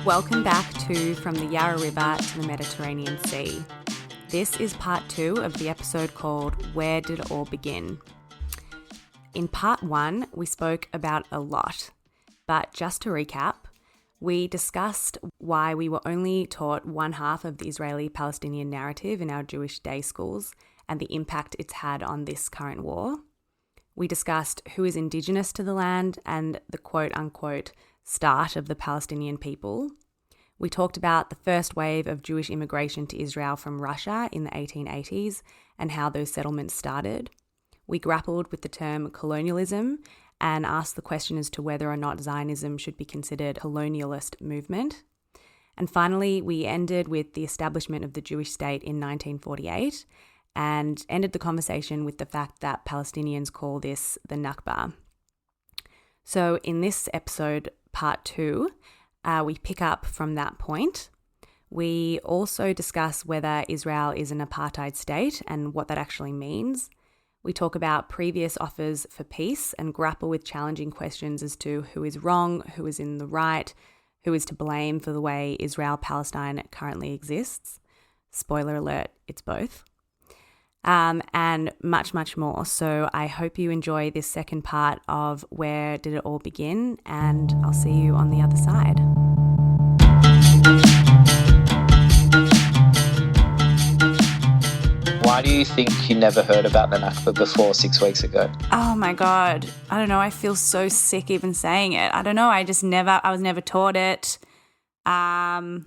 Welcome back to From the Yarra River to the Mediterranean Sea. This is part 2 of the episode called Where Did It All Begin? In part 1, we spoke about a lot, but just to recap, we discussed why we were only taught one half of the Israeli-Palestinian narrative in our Jewish day schools and the impact it's had on this current war. We discussed who is indigenous to the land and the quote-unquote start of the Palestinian people. We talked about the first wave of Jewish immigration to Israel from Russia in the 1880s and how those settlements started. We grappled with the term colonialism and asked the question as to whether or not Zionism should be considered a colonialist movement. And finally, we ended with the establishment of the Jewish state in 1948 and ended the conversation with the fact that Palestinians call this the Nakba. So in this episode, part 2, we pick up from that point. We also discuss whether Israel is an apartheid state and what that actually means. We talk about previous offers for peace and grapple with challenging questions as to who is wrong, who is in the right, who is to blame for the way Israel-Palestine currently exists. Spoiler alert, it's both. And much, much more. So I hope you enjoy this second part of Where Did It All Begin? And I'll see you on the other side. Why do you think you never heard about the Nakba before 6 weeks ago? Oh my God. I don't know. I feel so sick even saying it. I don't know. I was never taught it. I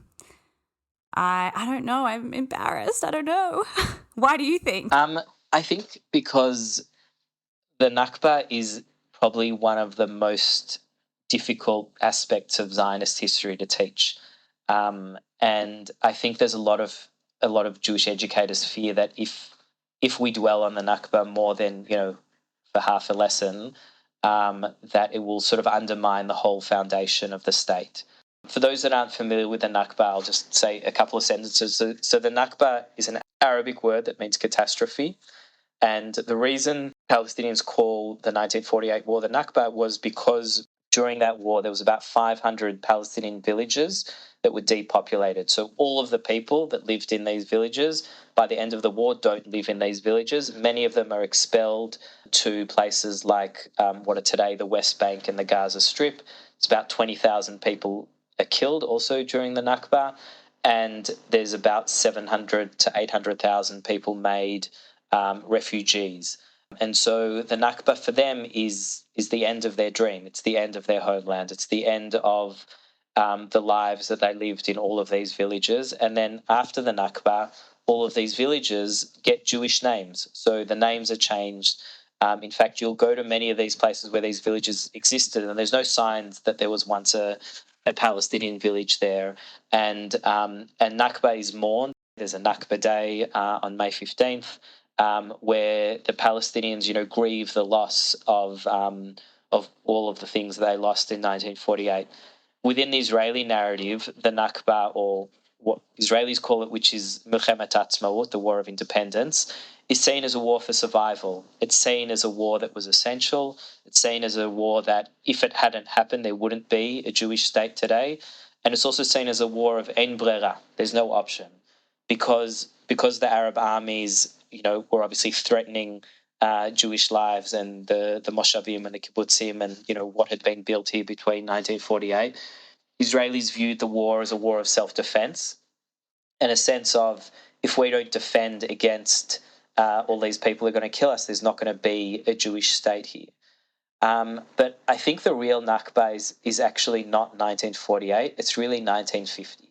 don't know. I'm embarrassed. I don't know. Why do you think? I think because the Nakba is probably one of the most difficult aspects of Zionist history to teach. And I think there's a lot of Jewish educators fear that if we dwell on the Nakba more than, for half a lesson, that it will sort of undermine the whole foundation of the state. For those that aren't familiar with the Nakba, I'll just say a couple of sentences. So the Nakba is an Arabic word that means catastrophe. And the reason Palestinians call the 1948 war the Nakba was because during that war there was about 500 Palestinian villages that were depopulated. So all of the people that lived in these villages by the end of the war don't live in these villages. Many of them are expelled to places like what are today the West Bank and the Gaza Strip. It's about 20,000 people are killed also during the Nakba, and there's about 700 to 800,000 people made refugees. And so the Nakba for them is the end of their dream. It's the end of their homeland. It's the end of the lives that they lived in all of these villages. And then after the Nakba, all of these villages get Jewish names. So the names are changed. In fact, you'll go to many of these places where these villages existed and there's no signs that there was once a Palestinian village there. And Nakba is mourned. There's a Nakba Day on May 15th where the Palestinians, grieve the loss of all of the things they lost in 1948. Within the Israeli narrative, the Nakba, or what Israelis call it, which is Milchemet Atzmaut, the War of Independence, is seen as a war for survival. It's seen as a war that was essential. It's seen as a war that, if it hadn't happened, there wouldn't be a Jewish state today. And it's also seen as a war of ein brera. There's no option. Because the Arab armies, were obviously threatening Jewish lives and the moshavim and the kibbutzim and, what had been built here between 1948. Israelis viewed the war as a war of self-defense and a sense of, if we don't defend against all these people who are going to kill us, there's not going to be a Jewish state here. But I think the real Nakba is actually not 1948. It's really 1950.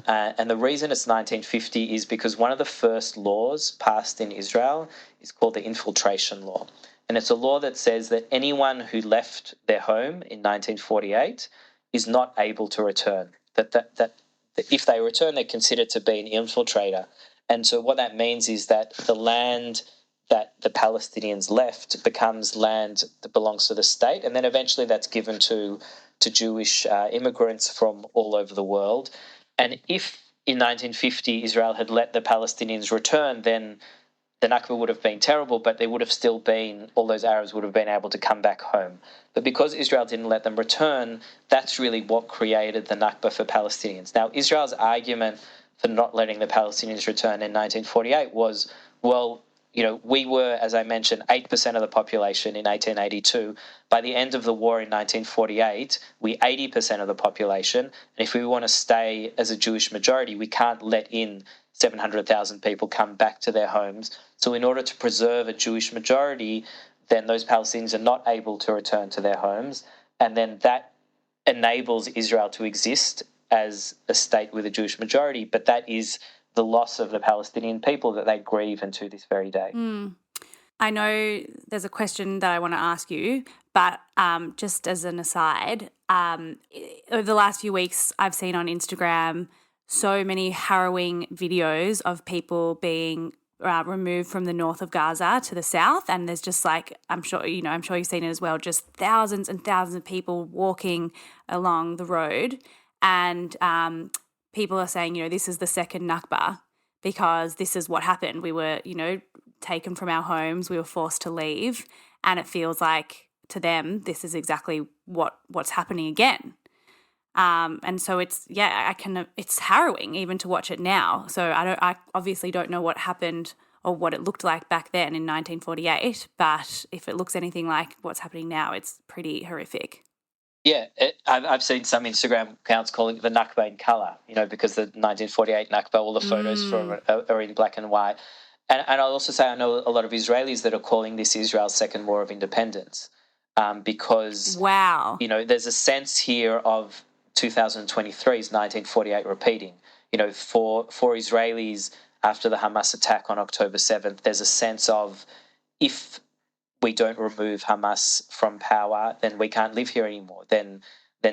And the reason it's 1950 is because one of the first laws passed in Israel is called the infiltration law. And it's a law that says that anyone who left their home in 1948 is not able to return. That if they return, they're considered to be an infiltrator. And so what that means is that the land that the Palestinians left becomes land that belongs to the state, and then eventually that's given to Jewish immigrants from all over the world. And if in 1950 Israel had let the Palestinians return, then the Nakba would have been terrible, but there would have still been, all those Arabs would have been able to come back home. But because Israel didn't let them return, that's really what created the Nakba for Palestinians. Now, Israel's argument for not letting the Palestinians return in 1948 was, well, we were, as I mentioned, 8% of the population in 1882. By the end of the war in 1948, we're 80% of the population. And if we want to stay as a Jewish majority, we can't let in 700,000 people come back to their homes. So in order to preserve a Jewish majority, then those Palestinians are not able to return to their homes. And then that enables Israel to exist as a state with a Jewish majority. But that is the loss of the Palestinian people that they grieve unto this very day. I know there's a question that I want to ask you, but just as an aside, over the last few weeks I've seen on Instagram so many harrowing videos of people being removed from the north of Gaza to the south, and there's just I'm sure you've seen it as well, just thousands and thousands of people walking along the road, and people are saying, this is the second Nakba because this is what happened. We were, taken from our homes, we were forced to leave, and it feels like to them this is exactly what's happening again. And so it's harrowing even to watch it now. So I obviously don't know what happened or what it looked like back then in 1948, but if it looks anything like what's happening now, it's pretty horrific. Yeah, I've seen some Instagram accounts calling it the Nakba in colour, because the 1948 Nakba, all the photos from are in black and white. And I'll also say I know a lot of Israelis that are calling this Israel's second war of independence because, wow, there's a sense here of 2023's 1948 repeating. For Israelis after the Hamas attack on October 7th, there's a sense of if we don't remove Hamas from power, then we can't live here anymore. Then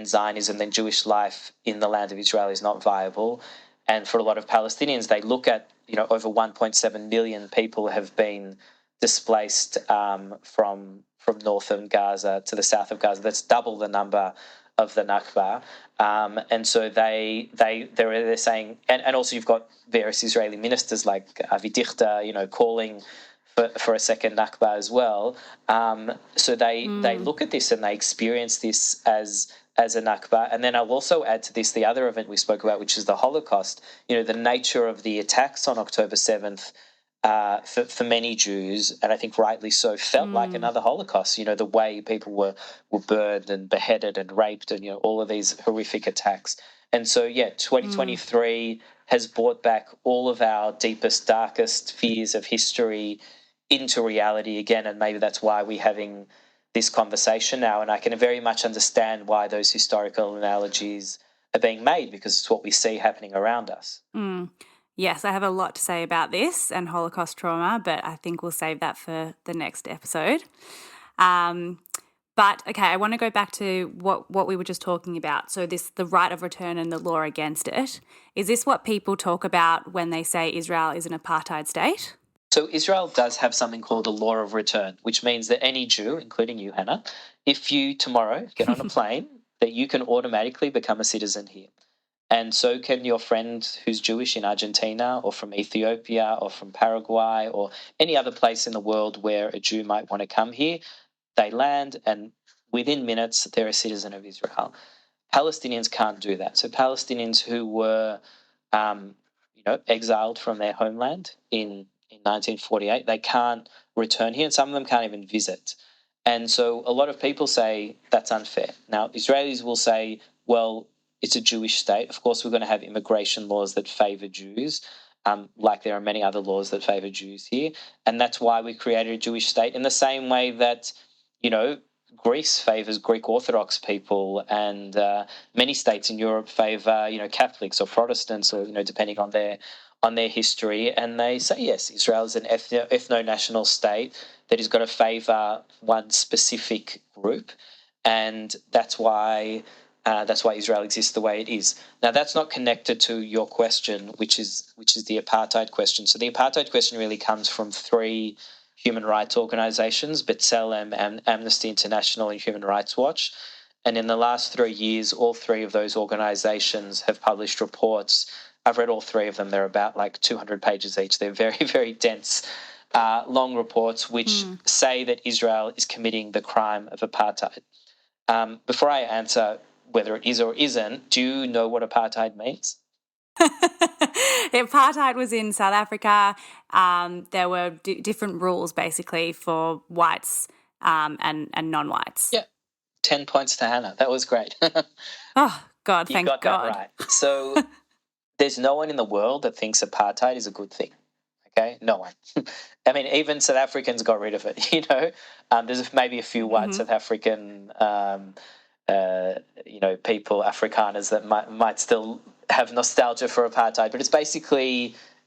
Zionism, then Jewish life in the land of Israel is not viable. And for a lot of Palestinians, they look at, over 1.7 million people have been displaced from northern Gaza to the south of Gaza. That's double the number of the Nakba. And so they're saying, and also you've got various Israeli ministers like Avi Dichter, calling for a second Nakba as well. So they look at this and they experience this as a Nakba. And then I'll also add to this the other event we spoke about, which is the Holocaust. The nature of the attacks on October 7th for many Jews, and I think rightly so, felt like another Holocaust. The way people were burned and beheaded and raped and, all of these horrific attacks. And so, 2023 has brought back all of our deepest, darkest fears of history into reality again, and maybe that's why we're having this conversation now. And I can very much understand why those historical analogies are being made, because it's what we see happening around us. Yes, I have a lot to say about this and Holocaust trauma, but I think we'll save that for the next episode. But okay, I want to go back to what we were just talking about. So the right of return and the law against it. Is this what people talk about when they say Israel is an apartheid state? So Israel does have something called the law of return, which means that any Jew, including you, Hannah, if you tomorrow get on a plane, that you can automatically become a citizen here. And so can your friend who's Jewish in Argentina or from Ethiopia or from Paraguay or any other place in the world where a Jew might want to come here. They land and within minutes they're a citizen of Israel. Palestinians can't do that. So Palestinians who were, exiled from their homeland in 1948, they can't return here, and some of them can't even visit. And so a lot of people say that's unfair. Now, Israelis will say, well, it's a Jewish state. Of course, we're going to have immigration laws that favour Jews, like there are many other laws that favour Jews here. And that's why we created a Jewish state, in the same way that, Greece favours Greek Orthodox people, and many states in Europe favour, Catholics or Protestants, or, depending on their history. And they say, yes, Israel is an ethno-national state that is going to favour one specific group, and that's why Israel exists the way it is. Now, that's not connected to your question, which is the apartheid question. So the apartheid question really comes from three human rights organisations: B'Tselem, Amnesty International, and Human Rights Watch. And in the last 3 years, all three of those organisations have published reports. I've read all three of them. They're about 200 pages each. They're very, very dense long reports which say that Israel is committing the crime of apartheid. Before I answer whether it is or isn't, do you know what apartheid means? Apartheid was in South Africa. There were different rules basically for whites and non-whites. Yeah, 10 points to Hannah. That was great. Oh, God, thank God. You got that right. So there's no one in the world that thinks apartheid is a good thing. Okay, no one. I mean, even South Africans got rid of it. There's maybe a few white South African, people, Afrikaners that might still have nostalgia for apartheid, but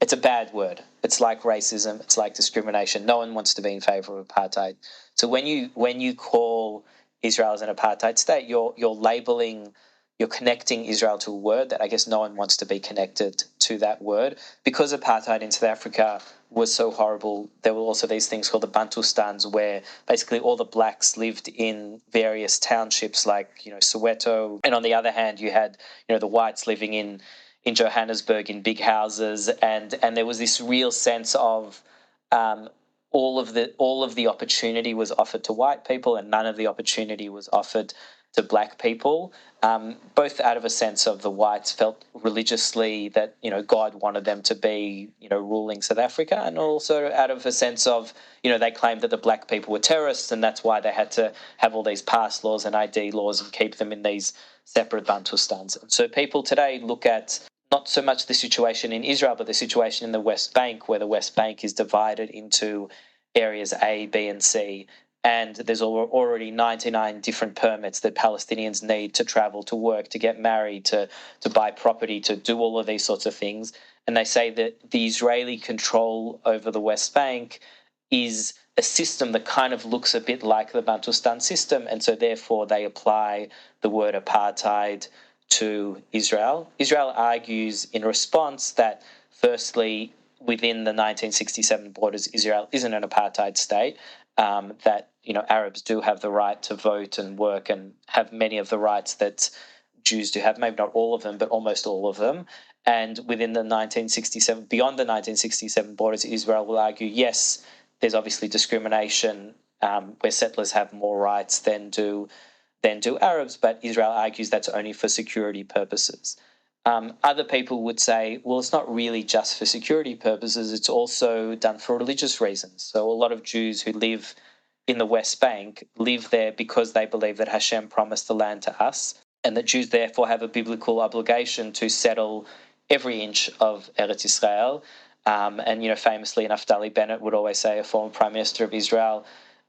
it's a bad word. It's like racism. It's like discrimination. No one wants to be in favor of apartheid. So when you call Israel as an apartheid state, you're labeling. You're connecting Israel to a word that I guess no one wants to be connected to that word. Because apartheid in South Africa was so horrible, there were also these things called the Bantustans, where basically all the blacks lived in various townships like, Soweto. And on the other hand, you had, the whites living in Johannesburg in big houses. And there was this real sense of all of the opportunity was offered to white people and none of the opportunity was offered to black people, both out of a sense of the whites felt religiously that, God wanted them to be, ruling South Africa, and also out of a sense of, they claimed that the black people were terrorists and that's why they had to have all these pass laws and ID laws and keep them in these separate Bantustans. And so people today look at not so much the situation in Israel, but the situation in the West Bank, where the West Bank is divided into areas A, B, and C. And there's already 99 different permits that Palestinians need to travel, to work, to get married, to buy property, to do all of these sorts of things. And they say that the Israeli control over the West Bank is a system that kind of looks a bit like the Bantustan system. And so therefore they apply the word apartheid to Israel. Israel argues in response that, firstly, within the 1967 borders, Israel isn't an apartheid state, that Arabs do have the right to vote and work and have many of the rights that Jews do have, maybe not all of them, but almost all of them. And within the 1967, beyond the 1967 borders, Israel will argue, yes, there's obviously discrimination where settlers have more rights than do Arabs, but Israel argues that's only for security purposes. Other people would say, well, it's not really just for security purposes, it's also done for religious reasons. So a lot of Jews who live in the West Bank live there because they believe that Hashem promised the land to us, and that Jews therefore have a biblical obligation to settle every inch of Eretz Israel. And famously, Naftali Bennett would always say, a former Prime Minister of Israel,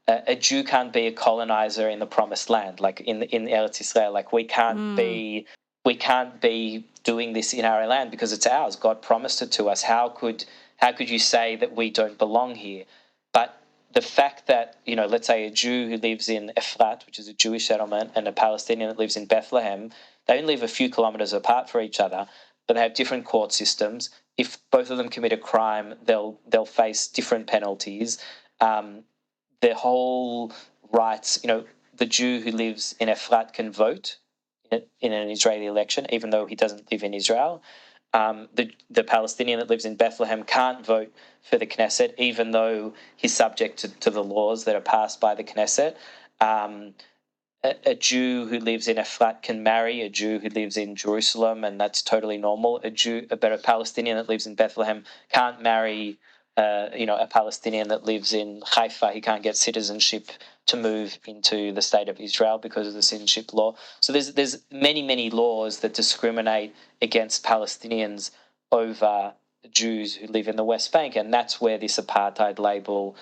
a Jew can't be a colonizer in the promised land, like in Eretz Israel. Like we can't be doing this in our land because it's ours. God promised it to us. How could you say that we don't belong here? But the fact that, let's say a Jew who lives in Efrat, which is a Jewish settlement, and a Palestinian that lives in Bethlehem, they only live a few kilometres apart from each other, but they have different court systems. If both of them commit a crime, they'll face different penalties. Their whole rights, the Jew who lives in Efrat can vote in an Israeli election, even though he doesn't live in Israel. The Palestinian that lives in Bethlehem can't vote for the Knesset, even though he's subject to the laws that are passed by the Knesset. A Jew who lives in Efrat can marry a Jew who lives in Jerusalem, and that's totally normal. But a Palestinian that lives in Bethlehem can't marry a Palestinian that lives in Haifa. He can't get citizenship to move into the state of Israel because of the citizenship law. So there's many laws that discriminate against Palestinians over Jews who live in the West Bank, and that's where this apartheid label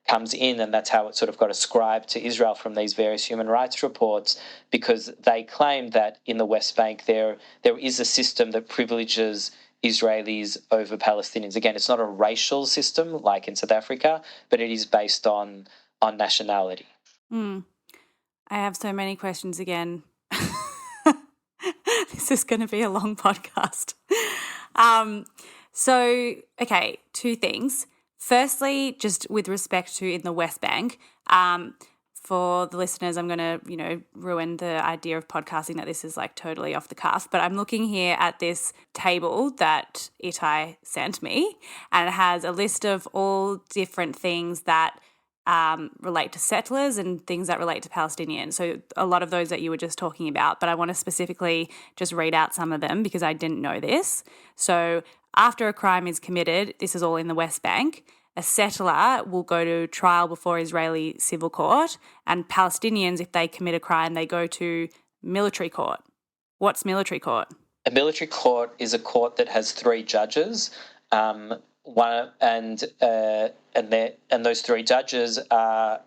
comes in, and that's how it sort of got ascribed to Israel from these various human rights reports, because they claim that in the West Bank there is a system that privileges Israelis over Palestinians. Again, it's not a racial system like in South Africa, but it is based on nationality. I have so many questions again. This is going to be a long podcast. Okay, two things. Firstly, just with respect to in the West Bank, for the listeners, I'm going to, ruin the idea of podcasting that this is like totally off the cuff, but I'm looking here at this table that Itai sent me, and it has a list of all different things that relate to settlers and things that relate to Palestinians. So a lot of those that you were just talking about, but I want to specifically just read out some of them because I didn't know this. So after a crime is committed, this is all in the West Bank, a settler will go to trial before Israeli civil court, and Palestinians, if they commit a crime, they go to military court. What's military court? A military court is a court that has 3 judges. One and those 3 judges are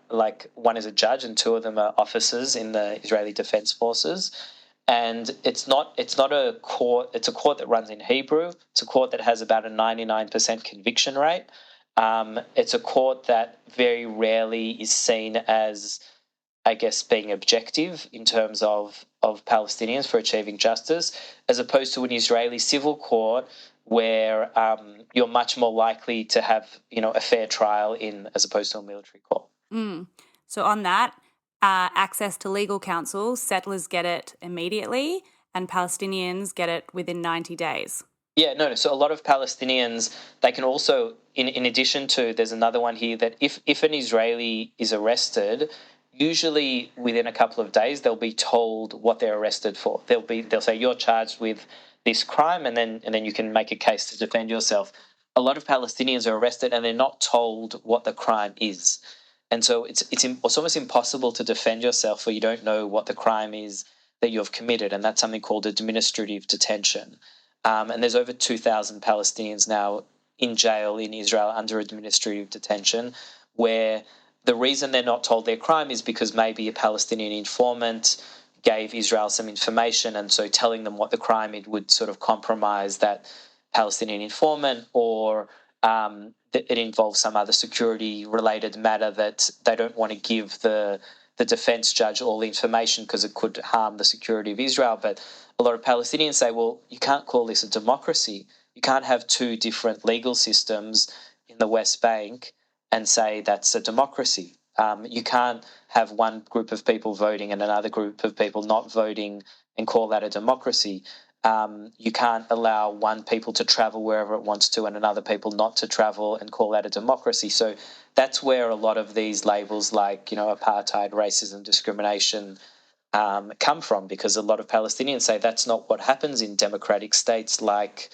one is a judge and 2 of them are officers in the Israeli Defense Forces. And it's not a court. It's a court that runs in Hebrew. It's a court that has about a 99% conviction rate. It's a court that very rarely is seen as, I guess, being objective in terms of Palestinians for achieving justice, as opposed to an Israeli civil court where you're much more likely to have, a fair trial as opposed to a military court. So on that, access to legal counsel, settlers get it immediately and Palestinians get it within 90 days. Yeah, no. So a lot of Palestinians, they can also, in addition to, there's another one here that if an Israeli is arrested, usually within a couple of days they'll be told what they're arrested for. They'll say you're charged with this crime, and then you can make a case to defend yourself. A lot of Palestinians are arrested and they're not told what the crime is, and so it's almost impossible to defend yourself, or you don't know what the crime is that you've committed, and that's something called administrative detention. And there's over 2,000 Palestinians now in jail in Israel under administrative detention, where the reason they're not told their crime is because maybe a Palestinian informant gave Israel some information, and so telling them what the crime is would sort of compromise that Palestinian informant, or it involves some other security-related matter that they don't want to give the defense judge all the information because it could harm the security of Israel. But a lot of Palestinians say, well, you can't call this a democracy. You can't have 2 different legal systems in the West Bank and say that's a democracy. You can't have one group of people voting and another group of people not voting and call that a democracy. You can't allow one people to travel wherever it wants to and another people not to travel and call that a democracy. So that's where a lot of these labels like, apartheid, racism, discrimination come from, because a lot of Palestinians say that's not what happens in democratic states like,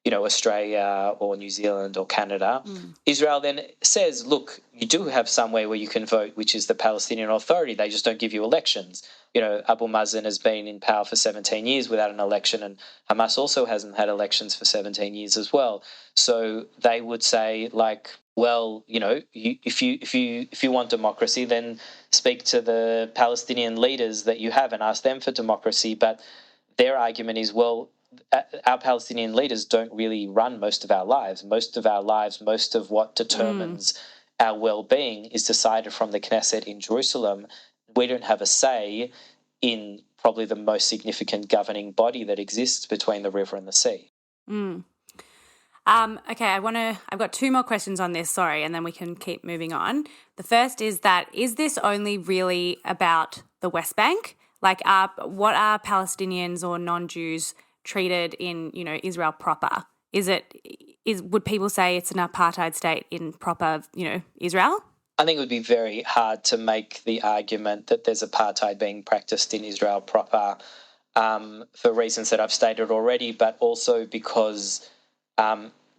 Australia or New Zealand or Canada. Israel then says, look, you do have somewhere where you can vote, which is the Palestinian Authority. They just don't give you elections. Abu Mazen has been in power for 17 years without an election, and Hamas also hasn't had elections for 17 years as well. So they would say, well, if you want democracy, then speak to the Palestinian leaders that you have and ask them for democracy. But their argument is, well, our Palestinian leaders don't really run most of our lives. Most of what determines our well-being is decided from the Knesset in Jerusalem. We don't have a say in probably the most significant governing body that exists between the river and the sea. Okay, I've got 2 more questions on this, sorry, and then we can keep moving on. The first is this only really about the West Bank? What are Palestinians or non-Jews treated in, Israel proper? Would people say it's an apartheid state in proper, Israel? I think it would be very hard to make the argument that there's apartheid being practiced in Israel proper, for reasons that I've stated already, but also because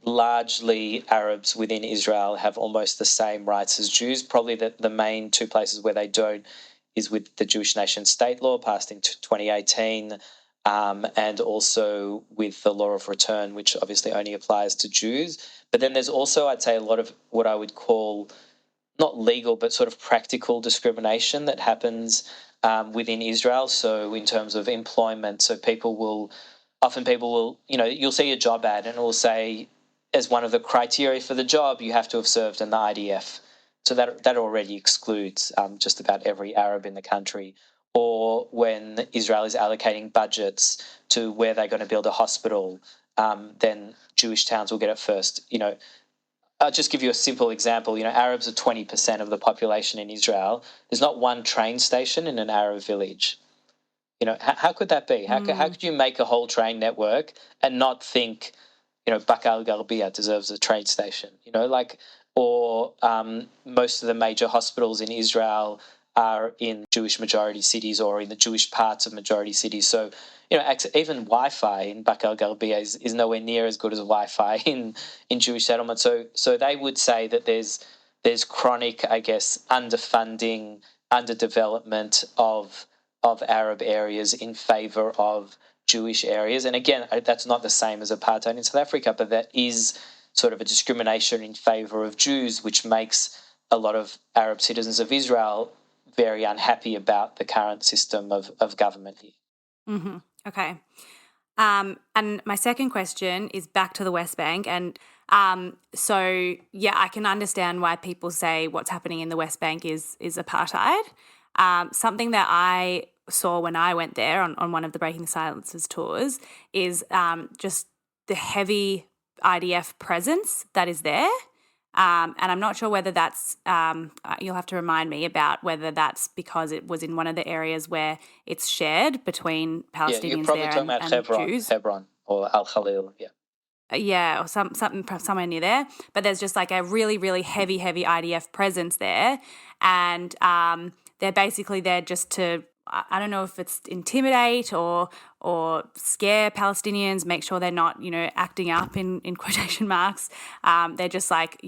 largely Arabs within Israel have almost the same rights as Jews. Probably the main 2 places where they don't is with the Jewish nation state law passed in 2018, and also with the law of return, which obviously only applies to Jews. But then there's also, I'd say, a lot of what I would call not legal but sort of practical discrimination that happens within Israel. So in terms of employment, so people will, you'll see a job ad and it will say, as one of the criteria for the job, you have to have served in the IDF. So that already excludes just about every Arab in the country. Or when Israel is allocating budgets to where they're going to build a hospital, then Jewish towns will get it first. I'll just give you a simple example. Arabs are 20% of the population in Israel. There's not one train station in an Arab village. How could that be? How could you make a whole train network and not think, Bakal Garbia deserves a train station? Or most of the major hospitals in Israel are in Jewish majority cities or in the Jewish parts of majority cities. So, even Wi-Fi in Bakal Garbia is nowhere near as good as Wi-Fi in Jewish settlements. So they would say that there's chronic, I guess, underfunding, underdevelopment of Arab areas in favour of Jewish areas. And again, that's not the same as apartheid in South Africa, but that is sort of a discrimination in favour of Jews, which makes a lot of Arab citizens of Israel very unhappy about the current system of government here. Mm-hmm. Okay. And my second question is back to the West Bank. And so, yeah, I can understand why people say what's happening in the West Bank is apartheid. Something that I saw when I went there on one of the Breaking the Silences tours is just the heavy IDF presence that is there. And I'm not sure whether that's, you'll have to remind me about whether that's because it was in one of the areas where it's shared between Palestinians there and Hebron, Jews. Hebron or Al-Khalidi, Yeah, or something somewhere near there. But there's just like a really, really heavy IDF presence there. And they're basically there just to, I don't know if it's intimidate or scare Palestinians, make sure they're not, acting up in quotation marks. They're just like,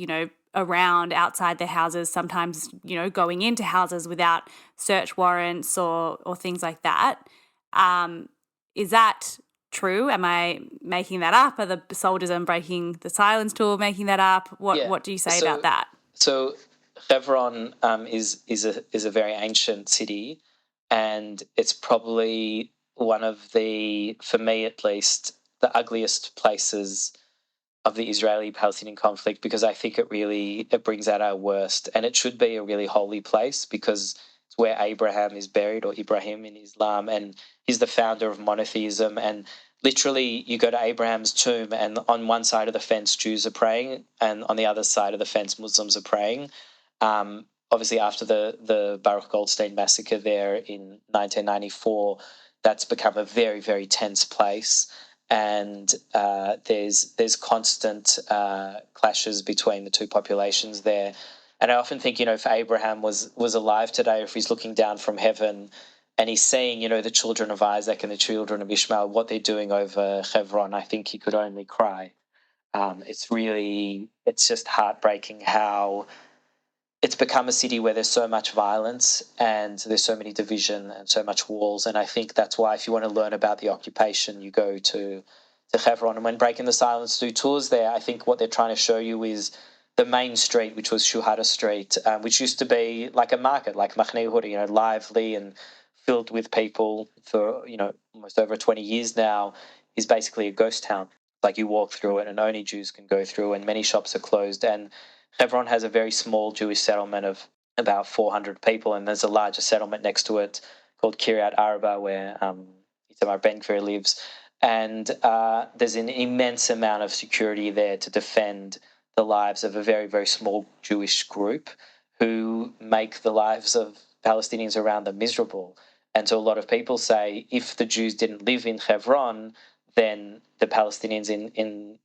around outside their houses, sometimes, going into houses without search warrants or things like that. Is that true? Am I making that up? Are the soldiers on Breaking the Silence tour making that up? What do you say about that? So Hebron is a very ancient city, and it's probably one of the, for me at least, the ugliest places of the Israeli-Palestinian conflict, because I think it brings out our worst, and it should be a really holy place because it's where Abraham is buried, or Ibrahim in Islam, and he's the founder of monotheism. And literally, you go to Abraham's tomb, and on one side of the fence, Jews are praying, and on the other side of the fence, Muslims are praying. Obviously, after the Baruch Goldstein massacre there in 1994, that's become a very, very tense place. And there's constant clashes between the two populations there. And I often think, if Abraham was alive today, if he's looking down from heaven and he's seeing, the children of Isaac and the children of Ishmael, what they're doing over Hebron, I think he could only cry. It's just heartbreaking how it's become a city where there's so much violence and there's so many division and so much walls. And I think that's why, if you want to learn about the occupation, you go to Hebron. And when Breaking the Silence do tours there, I think what they're trying to show you is the main street, which was Shuhada Street, which used to be like a market, like Machnei Yehuda, lively and filled with people for, almost over 20 years now, is basically a ghost town. Like, you walk through it and only Jews can go through, and many shops are closed. And Hebron has a very small Jewish settlement of about 400 people, and there's a larger settlement next to it called Kiryat Arba, where Itamar Ben-Gvir lives. And there's an immense amount of security there to defend the lives of a very, very small Jewish group who make the lives of Palestinians around them miserable. And so a lot of people say, if the Jews didn't live in Hebron, then the Palestinians in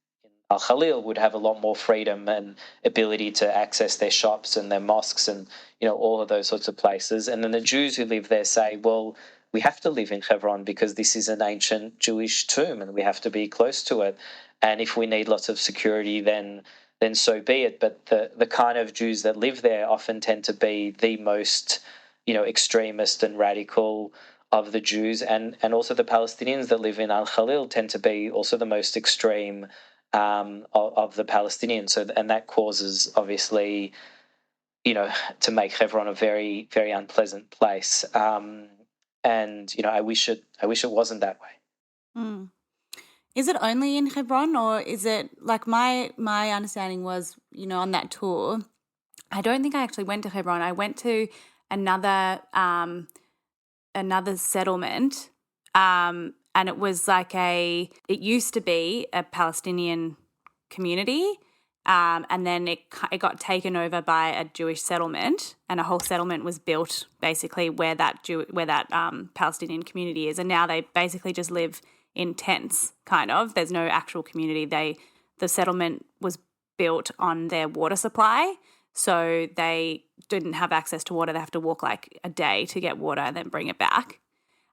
Al-Khalil would have a lot more freedom and ability to access their shops and their mosques and, all of those sorts of places. And then the Jews who live there say, well, we have to live in Hebron because this is an ancient Jewish tomb and we have to be close to it. And if we need lots of security, then so be it. But the kind of Jews that live there often tend to be the most, extremist and radical of the Jews. And also the Palestinians that live in Al-Khalil tend to be also the most extreme of the Palestinians. And that causes, obviously, to make Hebron a very, very unpleasant place. And I wish it wasn't that way. Mm. Is it only in Hebron, or is it like my understanding was, on that tour, I don't think I actually went to Hebron. I went to another settlement, and it was like it used to be a Palestinian community, and then it got taken over by a Jewish settlement, and a whole settlement was built basically where that Palestinian community is, and now they basically just live in tents, kind of. There's no actual community. The settlement was built on their water supply, so they didn't have access to water. They have to walk like a day to get water and then bring it back.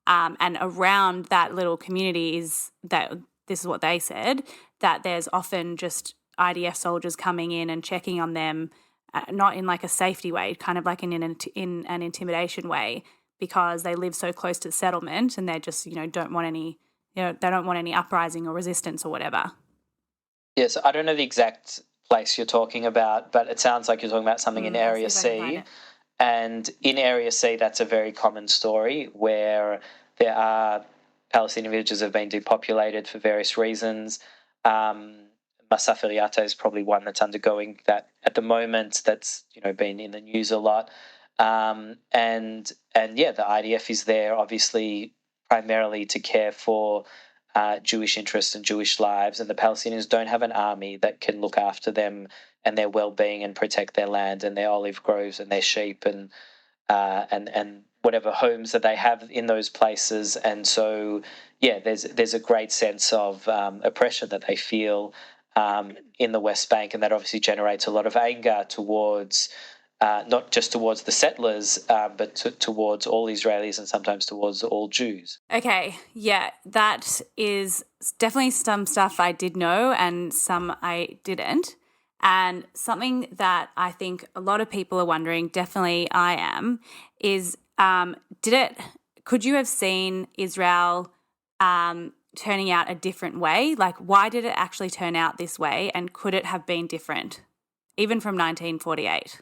And around that little community this is what they said, that there's often just IDF soldiers coming in and checking on them, not in like a safety way, kind of like in an intimidation way, because they live so close to the settlement and they just, don't want any, they don't want any uprising or resistance or whatever. Yes, I don't know the exact place you're talking about, but it sounds like you're talking about something in Area C. And in Area C, that's a very common story where there are Palestinian villages have been depopulated for various reasons. Masafiriata is probably one that's undergoing that at the moment. That's been in the news a lot, and yeah, the IDF is there obviously primarily to care for Jewish interests and Jewish lives, and the Palestinians don't have an army that can look after them and their well-being and protect their land and their olive groves and their sheep and whatever homes that they have in those places. And so, yeah, there's a great sense of oppression that they feel in the West Bank, and that obviously generates a lot of anger towards not just towards the settlers, but towards all Israelis and sometimes towards all Jews. Okay, yeah, that is definitely some stuff I did know and some I didn't. And something that I think a lot of people are wondering, definitely I am, is could you have seen Israel turning out a different way? Like, why did it actually turn out this way, and could it have been different, even from 1948?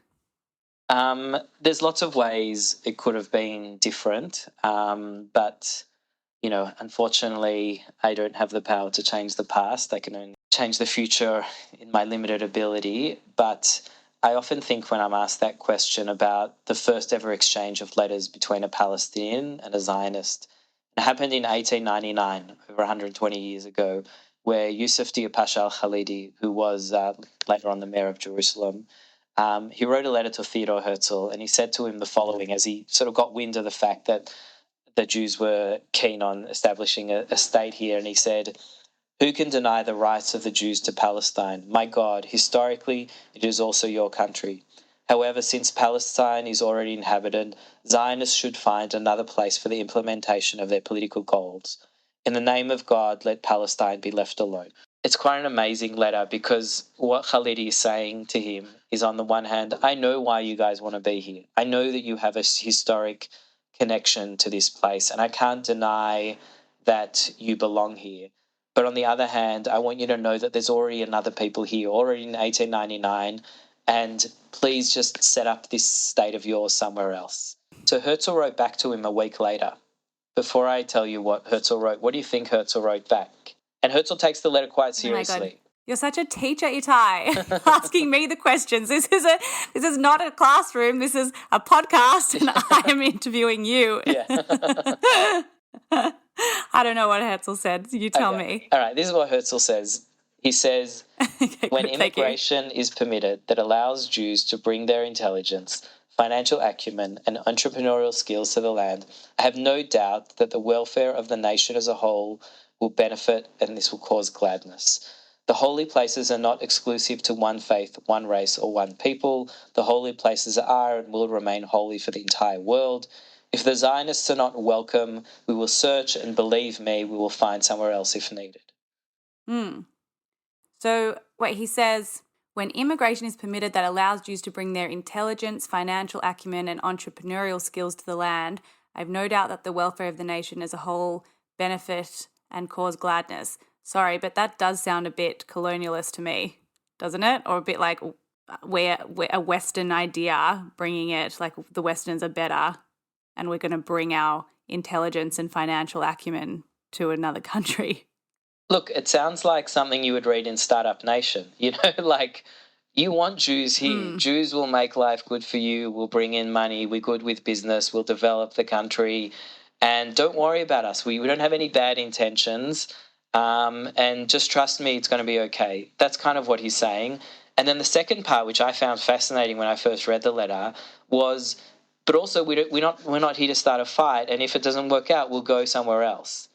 There's lots of ways it could have been different, but unfortunately, I don't have the power to change the past. I can only change the future in my limited ability. But I often think when I'm asked that question about the first ever exchange of letters between a Palestinian and a Zionist, it happened in 1899, over 120 years ago, where Youssuf Pasha Al-Khalidi, who was later on the mayor of Jerusalem, he wrote a letter to Theodore Hertzl, and he said to him the following, as he sort of got wind of the fact that the Jews were keen on establishing a state here, and he said, "Who can deny the rights of the Jews to Palestine? My God, historically, it is also your country. However, since Palestine is already inhabited, Zionists should find another place for the implementation of their political goals. In the name of God, let Palestine be left alone." It's quite an amazing letter, because what Khalidi is saying to him is, on the one hand, I know why you guys want to be here. I know that you have a historic connection to this place, and I can't deny that you belong here. But on the other hand, I want you to know that there's already another people here, already in 1899, and please just set up this state of yours somewhere else. So Hertzl wrote back to him a week later. Before I tell you what Hertzl wrote, what do you think Hertzl wrote back? And Hertzl takes the letter quite seriously. Oh my God. You're such a teacher, Itai, asking me the questions. This is not a classroom. This is a podcast, and I am interviewing you. Yeah. I don't know what Hertzl said. You tell me. All right, this is what Hertzl says. He says, okay, when immigration is permitted that allows Jews to bring their intelligence, financial acumen, and entrepreneurial skills to the land, I have no doubt that the welfare of the nation as a whole will benefit, and this will cause gladness. The holy places are not exclusive to one faith, one race, or one people. The holy places are and will remain holy for the entire world. If the Zionists are not welcome, we will search, and believe me, we will find somewhere else if needed. So, wait, he says, when immigration is permitted that allows Jews to bring their intelligence, financial acumen, and entrepreneurial skills to the land, I have no doubt that the welfare of the nation as a whole benefit and cause gladness. Sorry, but that does sound a bit colonialist to me, doesn't it? Or a bit like we're a Western idea, bringing it like the Westerns are better and we're going to bring our intelligence and financial acumen to another country. Look, it sounds like something you would read in Startup Nation. Like, you want Jews here. Jews will make life good for you. We'll bring in money. We're good with business. We'll develop the country. And don't worry about us. We don't have any bad intentions. And just trust me, it's going to be okay. That's kind of what he's saying. And then the second part, which I found fascinating when I first read the letter, was, but also we're not here to start a fight, and if it doesn't work out, we'll go somewhere else.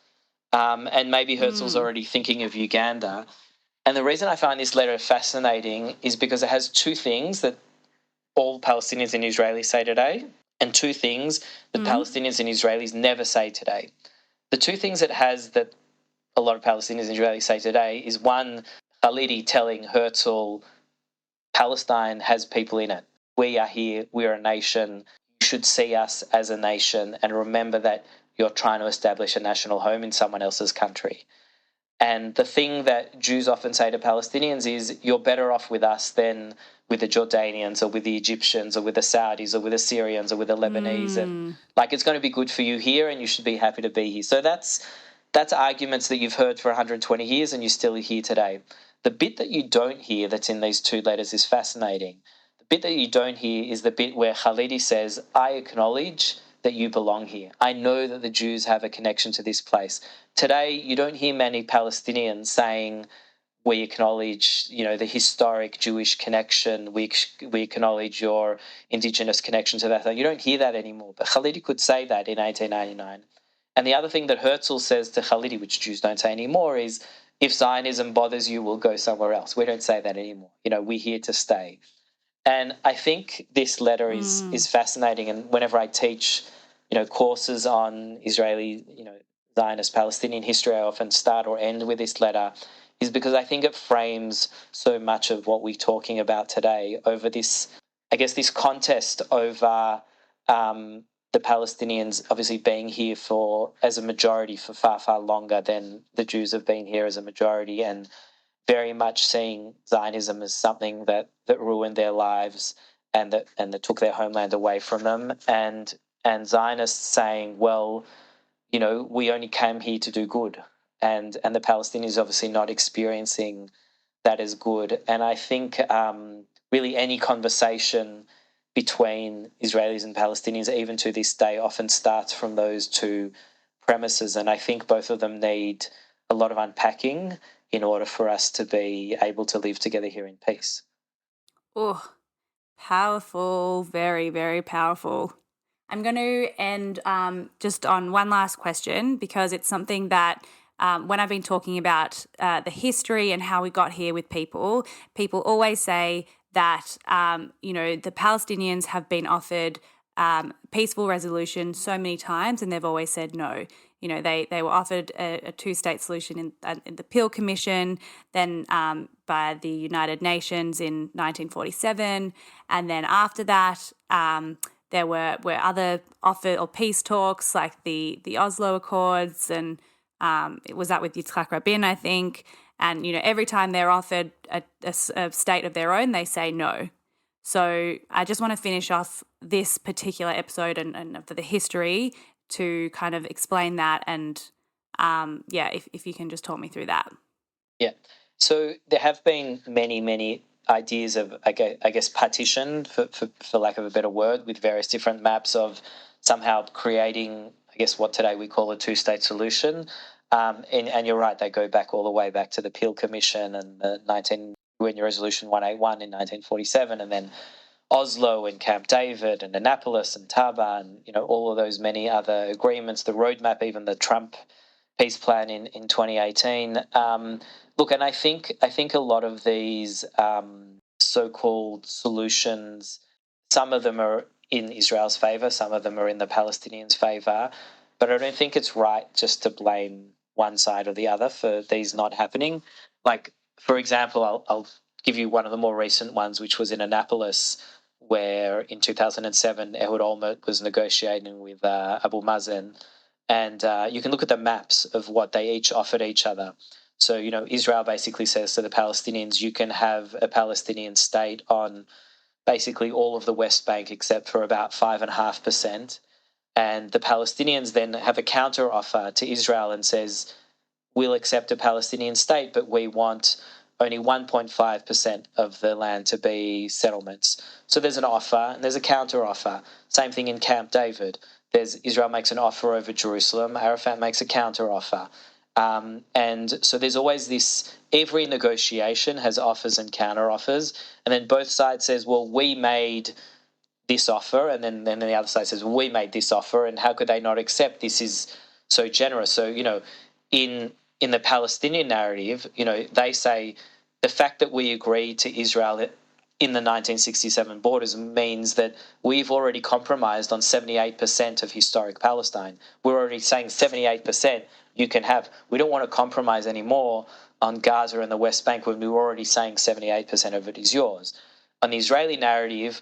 And maybe Hertzl's already thinking of Uganda. And the reason I find this letter fascinating is because it has two things that all Palestinians and Israelis say today, and two things that Palestinians and Israelis never say today. The two things it has that a lot of Palestinians and Israelis say today is, one, Al-Khalidi telling Hertzl, Palestine has people in it. We are here. We're a nation. You should see us as a nation and remember that you're trying to establish a national home in someone else's country. And the thing that Jews often say to Palestinians is, you're better off with us than with the Jordanians or with the Egyptians or with the Saudis or with the Syrians or with the Lebanese. And like, it's going to be good for you here and you should be happy to be here. So that's arguments that you've heard for 120 years and you're still here today. The bit that you don't hear that's in these two letters is fascinating. The bit that you don't hear is the bit where Khalidi says, I acknowledge that you belong here. I know that the Jews have a connection to this place. Today, you don't hear many Palestinians saying, we acknowledge, the historic Jewish connection. We acknowledge your indigenous connection to that. You don't hear that anymore. But Khalidi could say that in 1899. And the other thing that Hertzl says to Khalidi, which Jews don't say anymore, is, if Zionism bothers you, we'll go somewhere else. We don't say that anymore. We're here to stay. And I think this letter is fascinating. And whenever I teach, courses on Israeli, Zionist Palestinian history, I often start or end with this letter, is because I think it frames so much of what we're talking about today over this, I guess, this contest over the Palestinians obviously being here as a majority for far, far longer than the Jews have been here as a majority, and very much seeing Zionism as something that ruined their lives and that took their homeland away from them, and Zionists saying, well, we only came here to do good, and the Palestinians obviously not experiencing that as good. And I think really any conversation between Israelis and Palestinians, even to this day, often starts from those two premises, and I think both of them need a lot of unpacking in order for us to be able to live together here in peace. Oh, powerful, very, very powerful. I'm going to end just on one last question, because it's something that when I've been talking about the history and how we got here with people always say that, the Palestinians have been offered peaceful resolution so many times and they've always said no. They were offered a two-state solution in the Peel Commission, then by the United Nations in 1947, and then after that there were other offer or peace talks like the Oslo Accords, and it was that with Yitzhak Rabin, I think. And every time they're offered a state of their own, they say no. So I just want to finish off this particular episode and for the history to kind of explain that, and if you can just talk me through that. Yeah. So there have been many ideas of, I guess, partition, for lack of a better word, with various different maps of somehow creating, I guess, what today we call a two-state solution. And you're right, they go back all the way back to the Peel Commission and the UN Resolution 181 in 1947, and then Oslo and Camp David and Annapolis and Taba and, all of those many other agreements, the roadmap, even the Trump peace plan in 2018. Look, and I think a lot of these so-called solutions, some of them are in Israel's favour, some of them are in the Palestinians' favour, but I don't think it's right just to blame one side or the other for these not happening. Like, for example, I'll give you one of the more recent ones, which was in Annapolis, where in 2007 Ehud Olmert was negotiating with Abu Mazen, and you can look at the maps of what they each offered each other. So, Israel basically says to the Palestinians, you can have a Palestinian state on basically all of the West Bank except for about 5.5%. And the Palestinians then have a counter offer to Israel and says, we'll accept a Palestinian state, but we want only 1.5% of the land to be settlements. So there's an offer and there's a counter offer. Same thing in Camp David. Israel makes an offer over Jerusalem. Arafat makes a counter offer. And so there's always this, every negotiation has offers and counter offers. And then both sides says, well, we made this offer. And then the other side says, well, we made this offer. And how could they not accept this is so generous? So, in the Palestinian narrative, they say the fact that we agreed to Israel in the 1967 borders means that we've already compromised on 78% of historic Palestine. We're already saying 78% you can have. We don't want to compromise anymore on Gaza and the West Bank when we were already saying 78% of it is yours. On the Israeli narrative,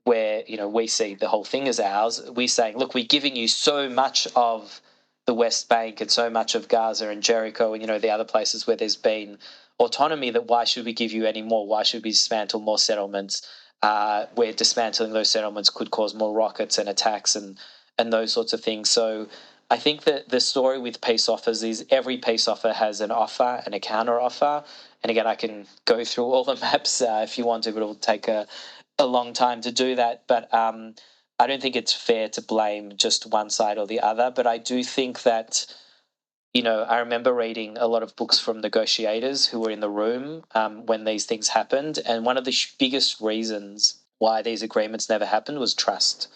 where we see the whole thing as ours, we're saying, look, we're giving you so much of the West Bank and so much of Gaza and Jericho and the other places where there's been autonomy, that why should we give you any more? Why should we dismantle more settlements? Where dismantling those settlements could cause more rockets and attacks and those sorts of things. So I think that the story with peace offers is every peace offer has an offer and a counter offer. And again, I can go through all the maps if you want to, but it'll take a long time to do that. But I don't think it's fair to blame just one side or the other. But I do think that, I remember reading a lot of books from negotiators who were in the room when these things happened. And one of the biggest reasons why these agreements never happened was trust.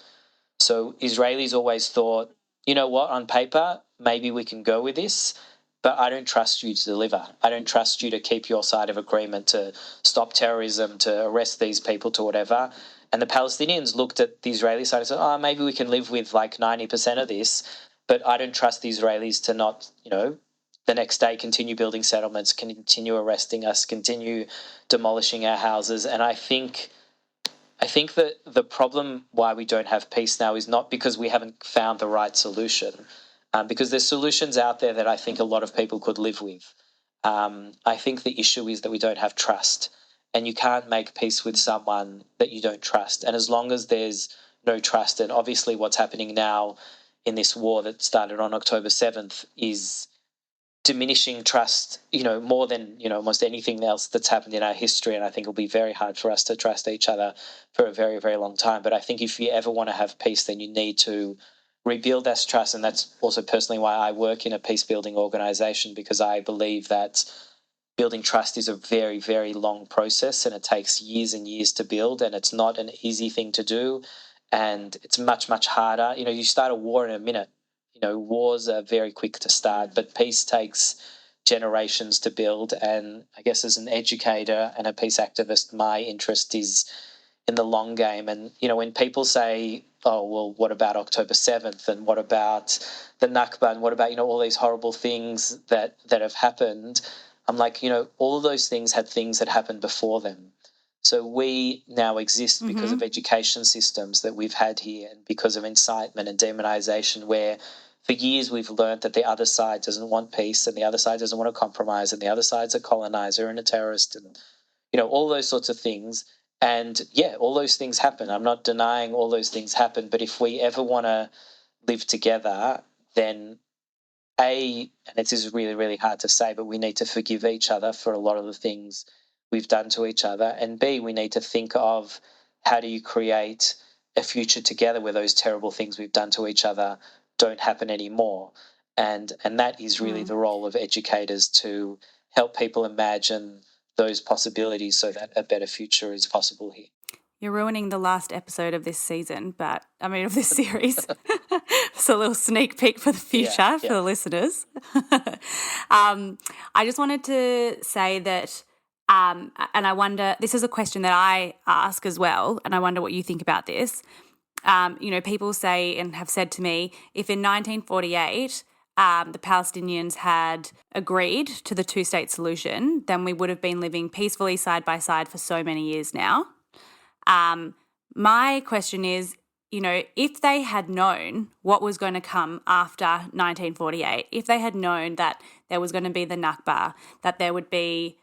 So Israelis always thought, you know what, on paper, maybe we can go with this, but I don't trust you to deliver. I don't trust you to keep your side of agreement, to stop terrorism, to arrest these people, to whatever. And the Palestinians looked at the Israeli side and said, oh, maybe we can live with like 90% of this, but I don't trust the Israelis to not, the next day continue building settlements, continue arresting us, continue demolishing our houses. And I think that the problem why we don't have peace now is not because we haven't found the right solution, because there's solutions out there that I think a lot of people could live with. I think the issue is that we don't have trust, and you can't make peace with someone that you don't trust. And as long as there's no trust, and obviously what's happening now in this war that started on October 7th is diminishing trust, more than, almost anything else that's happened in our history. And I think it'll be very hard for us to trust each other for a very, very long time. But I think if you ever want to have peace, then you need to rebuild that trust. And that's also personally why I work in a peace building organization, because I believe that building trust is a very, very long process and it takes years and years to build, and it's not an easy thing to do. And it's much, much harder. You start a war in a minute. Wars are very quick to start, but peace takes generations to build. And I guess as an educator and a peace activist, my interest is in the long game. And, when people say, oh, well, what about October 7th? And what about the Nakba? And what about, all these horrible things that have happened? I'm like, all of those things had things that happened before them. So we now exist because of education systems that we've had here, and because of incitement and demonization, where for years we've learned that the other side doesn't want peace, and the other side doesn't want to compromise, and the other side's a colonizer and a terrorist, and, all those sorts of things. And, yeah, all those things happen. I'm not denying all those things happen, but if we ever want to live together, then and it is really, really hard to say, but we need to forgive each other for a lot of the things we've done to each other. And B, we need to think of how do you create a future together where those terrible things we've done to each other don't happen anymore. And that is really the role of educators, to help people imagine those possibilities so that a better future is possible here. You're ruining the last episode of this season, of this series. It's a little sneak peek for the future for the listeners. I just wanted to say that, and I wonder, this is a question that I ask as well, and I wonder what you think about this. People say and have said to me, if in 1948 the Palestinians had agreed to the two-state solution, then we would have been living peacefully side by side for so many years now. My question is, if they had known what was going to come after 1948, if they had known that there was going to be the Nakba, that there would be,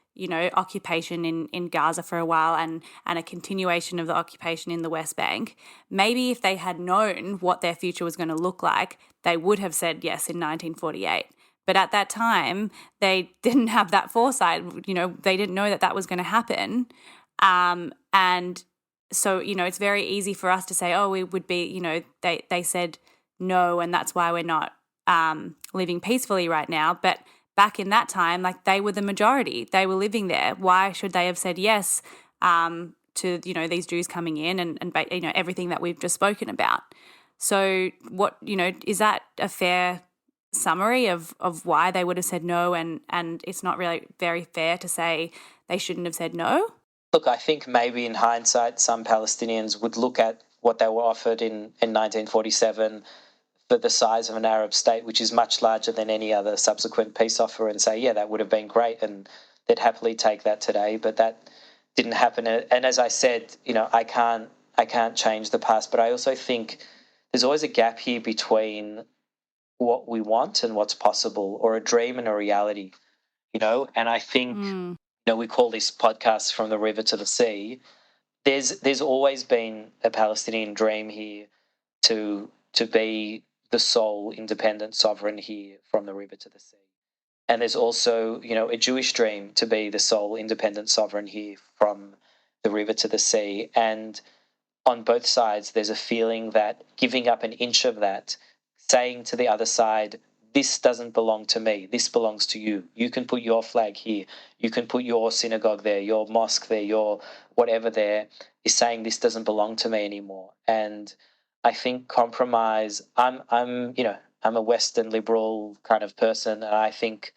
occupation in Gaza for a while and a continuation of the occupation in the West Bank, maybe if they had known what their future was going to look like, they would have said yes in 1948. But at that time, they didn't have that foresight. They didn't know that that was going to happen. And so, it's very easy for us to say, oh, we would be, they said no, and that's why we're not living peacefully right now, but back in that time, like, they were the majority. They were living there. Why should they have said yes to, you know, these Jews coming in and you know, everything that we've just spoken about? So what, you know, is that a fair summary of why they would have said no, and it's not really very fair to say they shouldn't have said no? Look, I think maybe in hindsight, some Palestinians would look at what they were offered in 1947 for the size of an Arab state, which is much larger than any other subsequent peace offer, and say, yeah, that would have been great, and they'd happily take that today. But that didn't happen. And as I said, you know, I can't change the past, but I also think there's always a gap here between what we want and what's possible, or a dream and a reality, you know. And I think, you know, we call this podcast From the River to the Sea. There's always been a Palestinian dream here to be the sole independent sovereign here from the river to the sea. And there's also, you know, a Jewish dream to be the sole independent sovereign here from the river to the sea. And on both sides, there's a feeling that giving up an inch of that, saying to the other side, this doesn't belong to me, this belongs to you. You can put your flag here. You can put your synagogue there, your mosque there, your whatever there, is saying this doesn't belong to me anymore. And I think compromise, I'm a Western liberal kind of person, and I think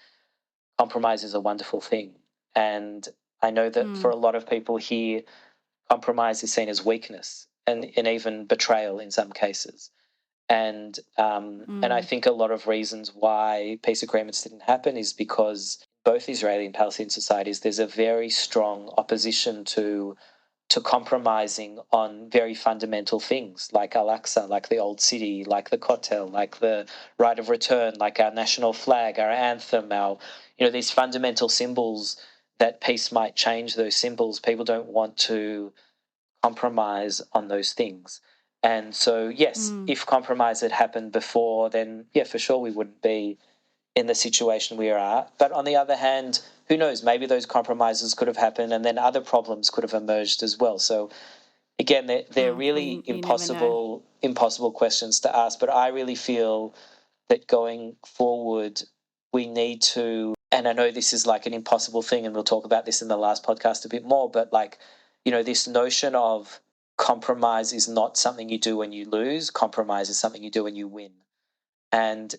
compromise is a wonderful thing. And I know that for a lot of people here, compromise is seen as weakness and even betrayal in some cases. And I think a lot of reasons why peace agreements didn't happen is because both Israeli and Palestinian societies, there's a very strong opposition to compromising on very fundamental things like Al-Aqsa, like the Old City, like the Kotel, like the right of return, like our national flag, our anthem, our, you know, these fundamental symbols that peace might change those symbols. People don't want to compromise on those things. And so, yes, if compromise had happened before, then, yeah, for sure we wouldn't be in the situation we are. But on the other hand, who knows, maybe those compromises could have happened and then other problems could have emerged as well. So again, they're really impossible questions to ask. But I really feel that going forward, we need to, and I know this is like an impossible thing, and we'll talk about this in the last podcast a bit more, but like, you know, this notion of compromise is not something you do when you lose. Compromise is something you do when you win. And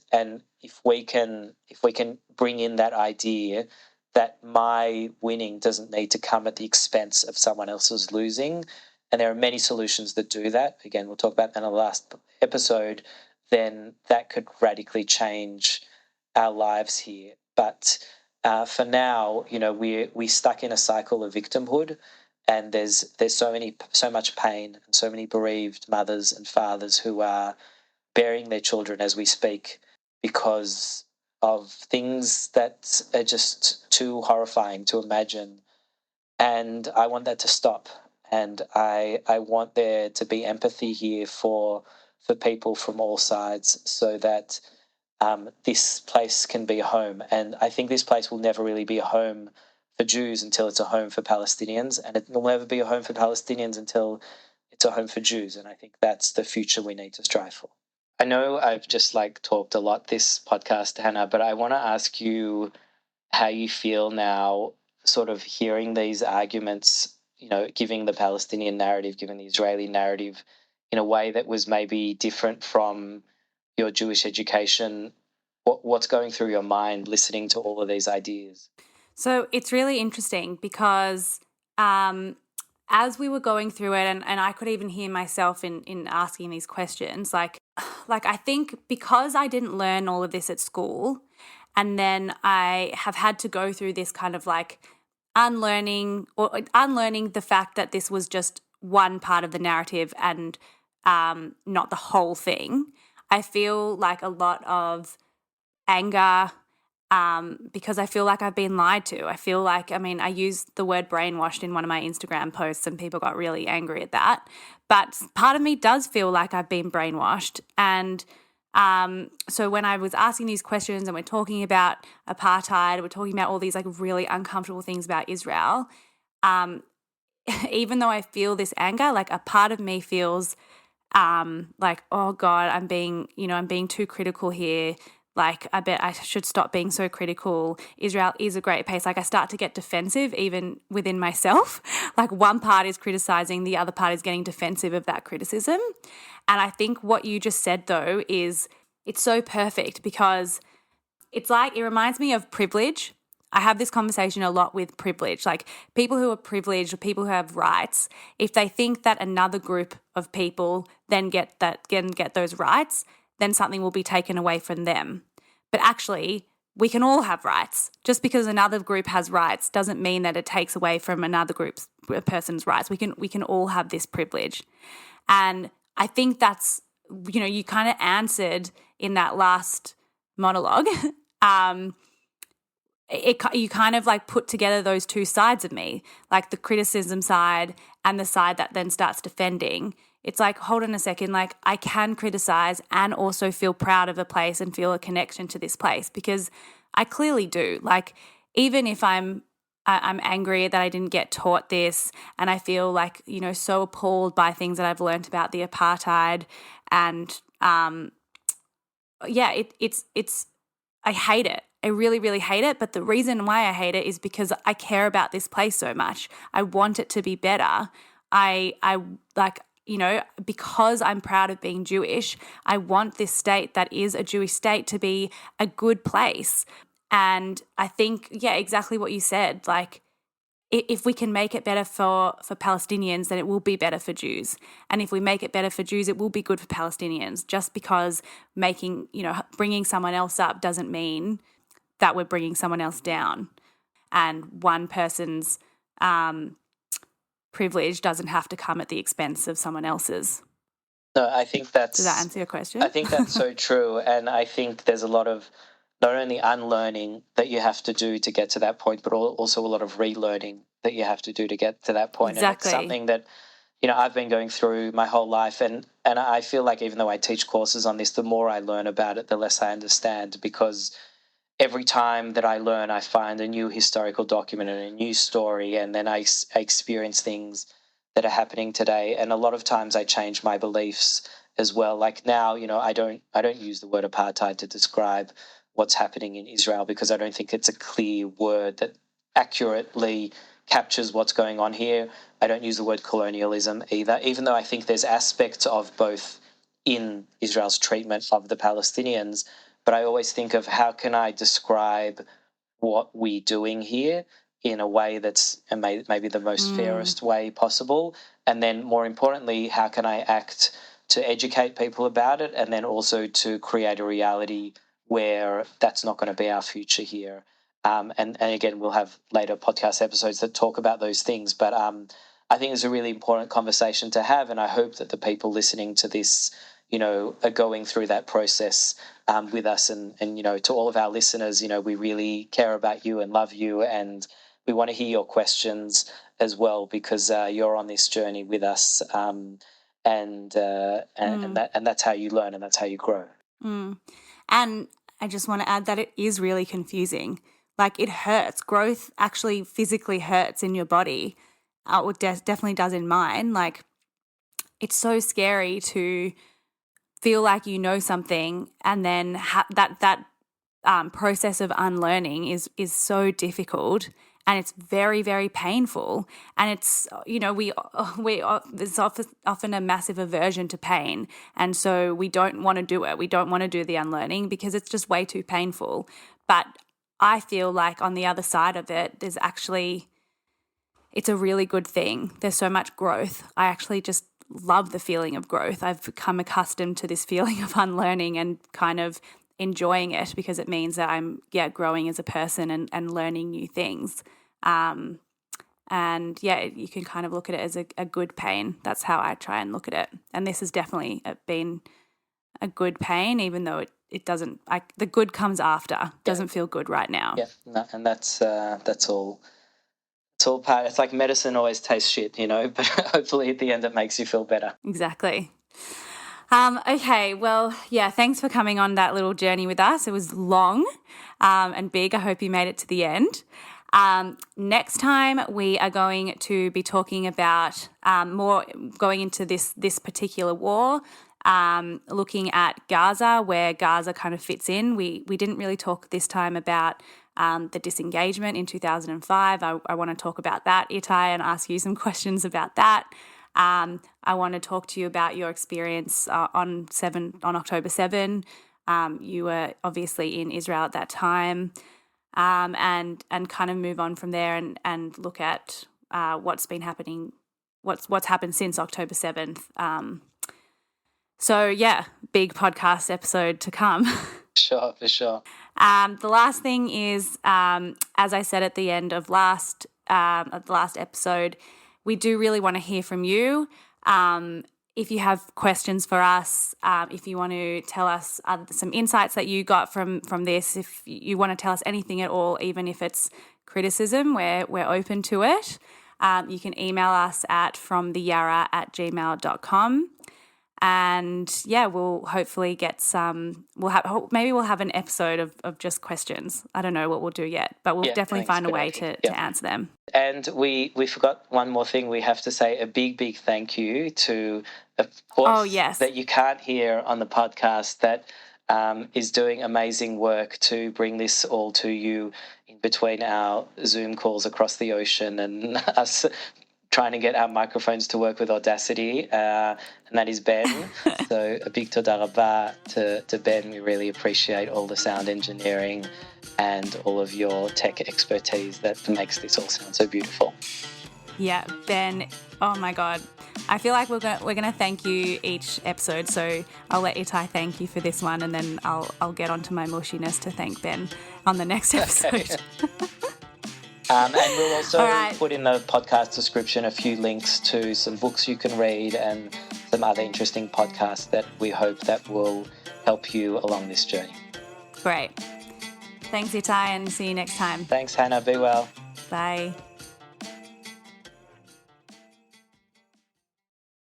if we can bring in that idea that my winning doesn't need to come at the expense of someone else's losing, and there are many solutions that do that. Again, we'll talk about that in the last episode. Then that could radically change our lives here. But for now, you know, we're stuck in a cycle of victimhood, and there's so much pain and so many bereaved mothers and fathers who are burying their children as we speak because of things that are just too horrifying to imagine. And I want that to stop. And I want there to be empathy here for people from all sides, so that this place can be a home. And I think this place will never really be a home for Jews until it's a home for Palestinians, and it will never be a home for Palestinians until it's a home for Jews. And I think that's the future we need to strive for. I know I've just talked a lot this podcast, Hannah, but I want to ask you how you feel now, sort of hearing these arguments, you know, giving the Palestinian narrative, giving the Israeli narrative in a way that was maybe different from your Jewish education. What's going through your mind listening to all of these ideas? So it's really interesting because as we were going through it, and I could even hear myself in asking these questions, like I think because I didn't learn all of this at school, and then I have had to go through this kind of unlearning the fact that this was just one part of the narrative and not the whole thing. I feel like a lot of anger because I feel like I've been lied to. I feel like, I used the word brainwashed in one of my Instagram posts and people got really angry at that. But part of me does feel like I've been brainwashed. And so when I was asking these questions and we're talking about apartheid, we're talking about all these really uncomfortable things about Israel, even though I feel this anger, a part of me feels oh God, I'm being too critical here. Like, I bet I should stop being so critical. Israel is a great place. Like, I start to get defensive even within myself. Like, one part is criticizing, the other part is getting defensive of that criticism. And I think what you just said, though, is it's so perfect because it's like, it reminds me of privilege. I have this conversation a lot with privilege. Like, people who are privileged or people who have rights, if they think that another group of people then get those rights, then something will be taken away from them. But actually, we can all have rights. Just because another group has rights doesn't mean that it takes away from another person's rights. We can all have this privilege. And I think that's, you kind of answered in that last monologue. You kind of like put together those two sides of me, like the criticism side and the side that then starts defending. It's like, hold on a second, like I can criticize and also feel proud of a place and feel a connection to this place, because I clearly do. Like, even if I'm angry that I didn't get taught this, and I feel like, so appalled by things that I've learned about the apartheid, and it's I hate it. I really, really hate it. But the reason why I hate it is because I care about this place so much. I want it to be better. Because I'm proud of being Jewish, I want this state that is a Jewish state to be a good place. And I think, exactly what you said, like, if we can make it better for Palestinians, then it will be better for Jews. And if we make it better for Jews, it will be good for Palestinians. Just because bringing someone else up doesn't mean that we're bringing someone else down. And one person's privilege doesn't have to come at the expense of someone else's. No, I think that's... Does that answer your question? I think that's so true. And I think there's a lot of not only unlearning that you have to do to get to that point, but also a lot of relearning that you have to do to get to that point. Exactly. And it's something that, I've been going through my whole life. And I feel like even though I teach courses on this, the more I learn about it, the less I understand, because every time that I learn, I find a new historical document and a new story, and then I experience things that are happening today. And a lot of times I change my beliefs as well. Like now, I don't use the word apartheid to describe what's happening in Israel, because I don't think it's a clear word that accurately captures what's going on here. I don't use the word colonialism either, even though I think there's aspects of both in Israel's treatment of the Palestinians. But I always think of how can I describe what we're doing here in a way that's maybe the most fairest way possible. And then more importantly, how can I act to educate people about it, and then also to create a reality where that's not going to be our future here. And again, we'll have later podcast episodes that talk about those things. But I think it's a really important conversation to have, and I hope that the people listening to this, are going through that process with us. And to all of our listeners, we really care about you and love you, and we want to hear your questions as well, because you're on this journey with us, and that's how you learn and that's how you grow. And I just want to add that it is really confusing. Like, it hurts. Growth actually physically hurts in your body. It definitely does in mine. Like, it's so scary to feel like you know something, and then that process of unlearning is so difficult, and it's very, very painful. And it's, there's often a massive aversion to pain, and so we don't want to do it. We don't want to do the unlearning because it's just way too painful. But I feel like on the other side of it, it's a really good thing. There's so much growth. I actually just love the feeling of growth. I've become accustomed to this feeling of unlearning and kind of enjoying it, because it means that I'm growing as a person and learning new things. You can kind of look at it as a good pain. That's how I try and look at it. And this has definitely been a good pain, even though it doesn't, the good comes after. It doesn't feel good right now. Yeah, no, and that's all. It's all part. It's like medicine always tastes shit, but hopefully at the end it makes you feel better. Exactly. Okay, well, thanks for coming on that little journey with us. It was long and big. I hope you made it to the end. Next time we are going to be talking about more going into this particular war, looking at Gaza, where Gaza kind of fits in. We didn't really talk this time about the disengagement in 2005. I want to talk about that, Itai, and ask you some questions about that. I want to talk to you about your experience on October 7. You were obviously in Israel at that time, and kind of move on from there and look at what's been happening, what's happened since October 7th. So yeah, big podcast episode to come. Sure, for sure. The last thing is, as I said at the end of the last episode, we do really want to hear from you. If you have questions for us, if you want to tell us some insights that you got from this, if you want to tell us anything at all, even if it's criticism, we're open to it. You can email us at fromtheyarra@gmail.com. And yeah, we'll hopefully get maybe we'll have an episode of just questions. I don't know what we'll do yet, but we'll definitely find a way to answer them. And we forgot one more thing. We have to say a big thank you to a voice that you can't hear on the podcast that is doing amazing work to bring this all to you in between our Zoom calls across the ocean and us trying to get our microphones to work with Audacity, and that is Ben. So a big toda rabba to Ben. We really appreciate all the sound engineering and all of your tech expertise that makes this all sound so beautiful. Yeah, Ben, oh my God. I feel like we're gonna thank you each episode, so I'll let Itai thank you for this one, and then I'll get onto my mushiness to thank Ben on the next episode. And we'll also put in the podcast description a few links to some books you can read and some other interesting podcasts that we hope that will help you along this journey. Great. Thanks, Itai, and see you next time. Thanks, Hannah. Be well. Bye.